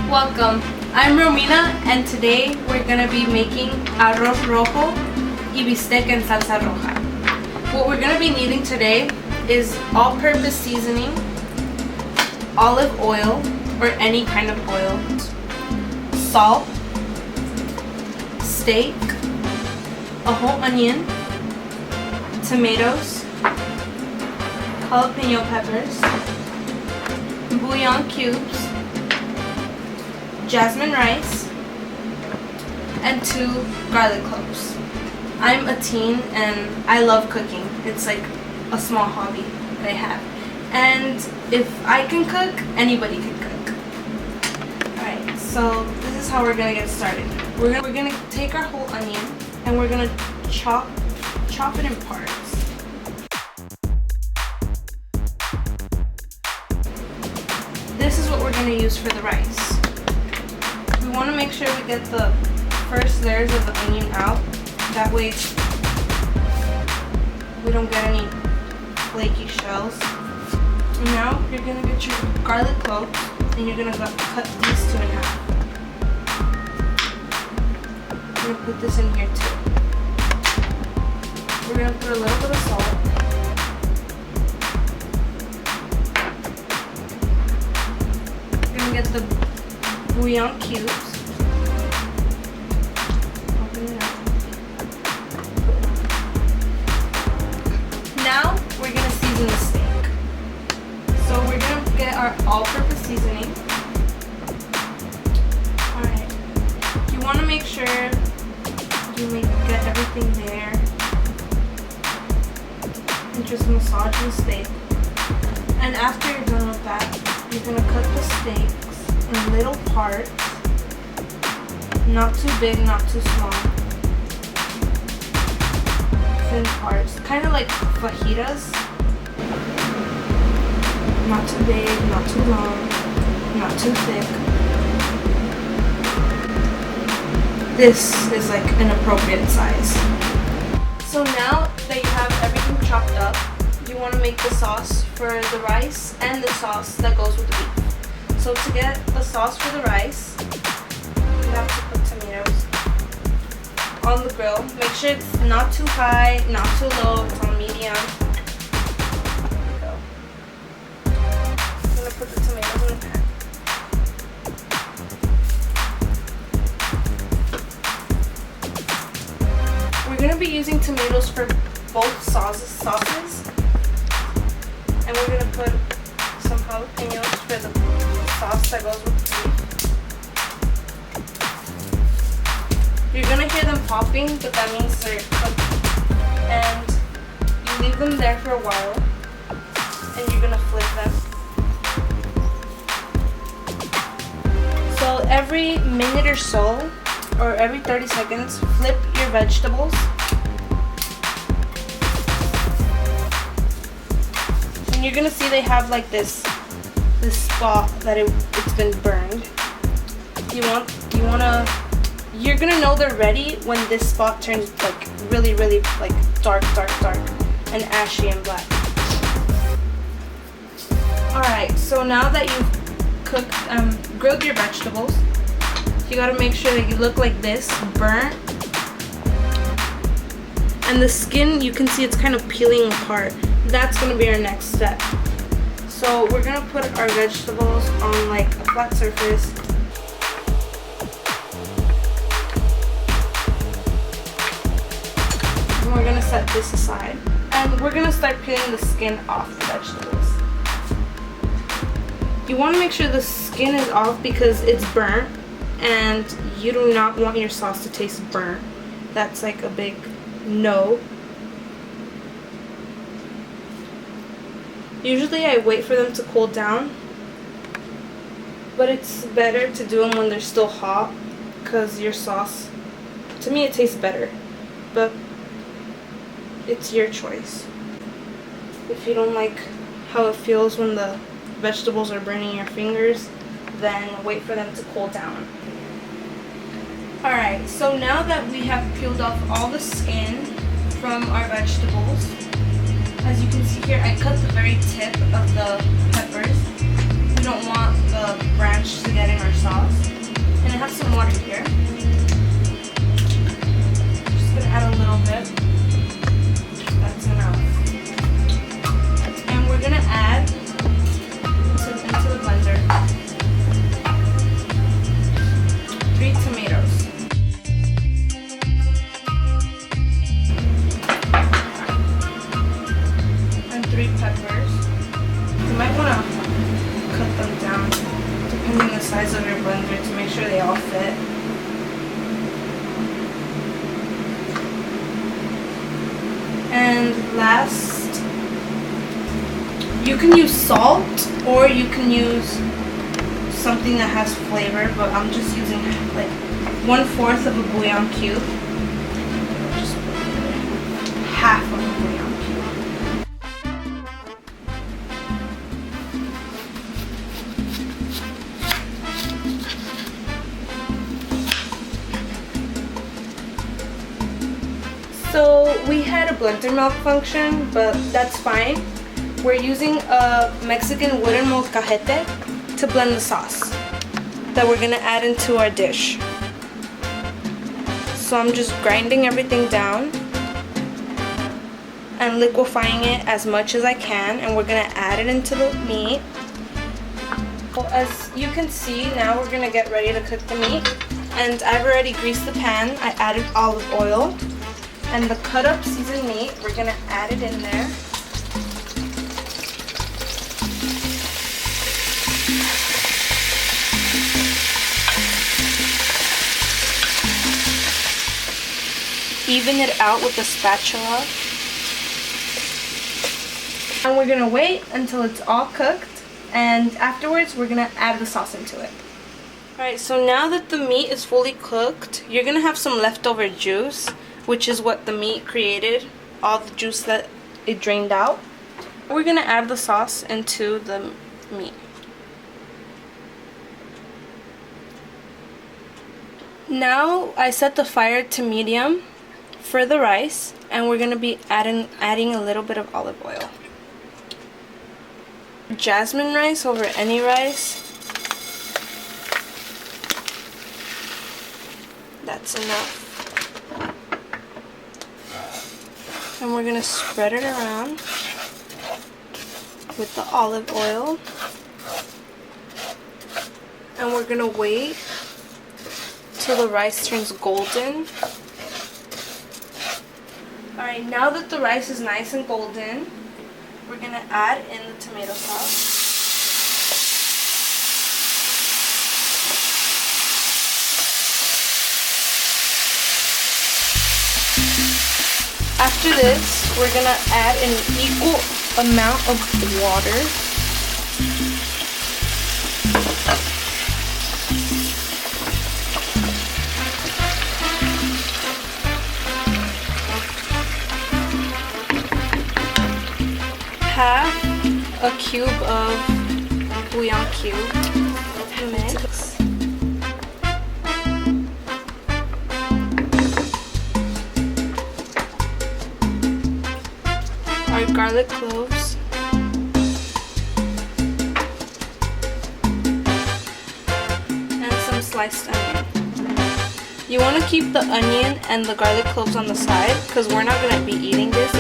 Welcome, I'm Romina and today we're going to be making arroz rojo y bistec en salsa roja. What we're going to be needing today is all-purpose seasoning, olive oil or any kind of oil, salt, steak, a whole onion, tomatoes, jalapeno peppers, bouillon cubes, jasmine rice, and 2 garlic cloves. I'm a teen and I love cooking. It's like a small hobby that I have. And if I can cook, anybody can cook. Alright, so this is how we're gonna get started. We're gonna take our whole onion and we're gonna chop it in parts. This is what we're gonna use for the rice. We want to make sure we get the first layers of the onion out. That way we don't get any flaky shells. And now you're going to get your garlic cloves and you're going to cut these 2 in half. We're going to put this in here too. We're going to put a little bit of salt. We're going to get the bouillon cubes. Open it up. Now we're going to season the steak. So we're going to get our all-purpose seasoning. Alright. You want to make sure you get everything there. And just massage the steak. And after you're done with that, you're going to cut the steaks in little parts, not too big, not too small, thin parts, kind of like fajitas, not too big, not too long, not too thick. This is like an appropriate size. So now that you have everything chopped up, you want to make the sauce for the rice and the sauce that goes with the beef. So to get the sauce for the rice, you have to put tomatoes on the grill. Make sure it's not too high, not too low, it's on medium. There we go. I'm going to put the tomatoes in the pan. We're going to be using tomatoes for both sauces. And we're going to put some jalapenos for the sauce that goes with the beef. You're gonna hear them popping, but that means they're cooked. And you leave them there for a while, and you're gonna flip them. So every minute or so, or every 30 seconds, flip your vegetables. And you're gonna see they have like this spot that it's been burned. You're gonna know they're ready when this spot turns like really like dark and ashy and black. Alright, so now that you've grilled your vegetables, you gotta make sure that you look like this, burnt. And the skin, you can see it's kind of peeling apart. That's gonna be our next step. So we're gonna put our vegetables on like a flat surface. And we're gonna set this aside. And we're gonna start peeling the skin off the vegetables. You wanna make sure the skin is off because it's burnt and you do not want your sauce to taste burnt. That's like a big no. Usually I wait for them to cool down, but it's better to do them when they're still hot because your sauce, to me it tastes better, but it's your choice. If you don't like how it feels when the vegetables are burning your fingers, then wait for them to cool down. Alright, so now that we have peeled off all the skin from our vegetables, as you can see here, I cut the very tip of the peppers. We don't want the branch much to get in our sauce. And I have some water here. Just gonna add a little bit. That's enough. And we're gonna add into the blender 3 tomatoes. And 3 peppers. You might wanna cut them down depending on the size of your blender to make sure they all fit. And last, you can use salt or you can use something that has flavor, but I'm just using like 1/4 of a bouillon cube. Just half of a bouillon cube. So we had a blender malfunction, but that's fine. We're using a Mexican wooden molcajete to blend the sauce that we're gonna add into our dish. So I'm just grinding everything down and liquefying it as much as I can, and we're gonna add it into the meat. Well, as you can see, now we're gonna get ready to cook the meat. And I've already greased the pan. I added olive oil. And the cut up seasoned meat, we're gonna add it in there. Even it out with the spatula. And we're gonna wait until it's all cooked, and afterwards we're gonna add the sauce into it. Alright, so now that the meat is fully cooked, you're gonna have some leftover juice, which is what the meat created, all the juice that it drained out. We're gonna add the sauce into the meat. Now I set the fire to medium for the rice, and we're gonna be adding a little bit of olive oil. Jasmine rice over any rice. That's enough. And we're gonna spread it around with the olive oil. And we're gonna wait till the rice turns golden. Alright, now that the rice is nice and golden, we're gonna add in the tomato sauce. After this, we're gonna add an equal amount of water. Half a cube of bouillon cube. Mix. Our garlic cloves. And some sliced onion. You want to keep the onion and the garlic cloves on the side because we're not going to be eating this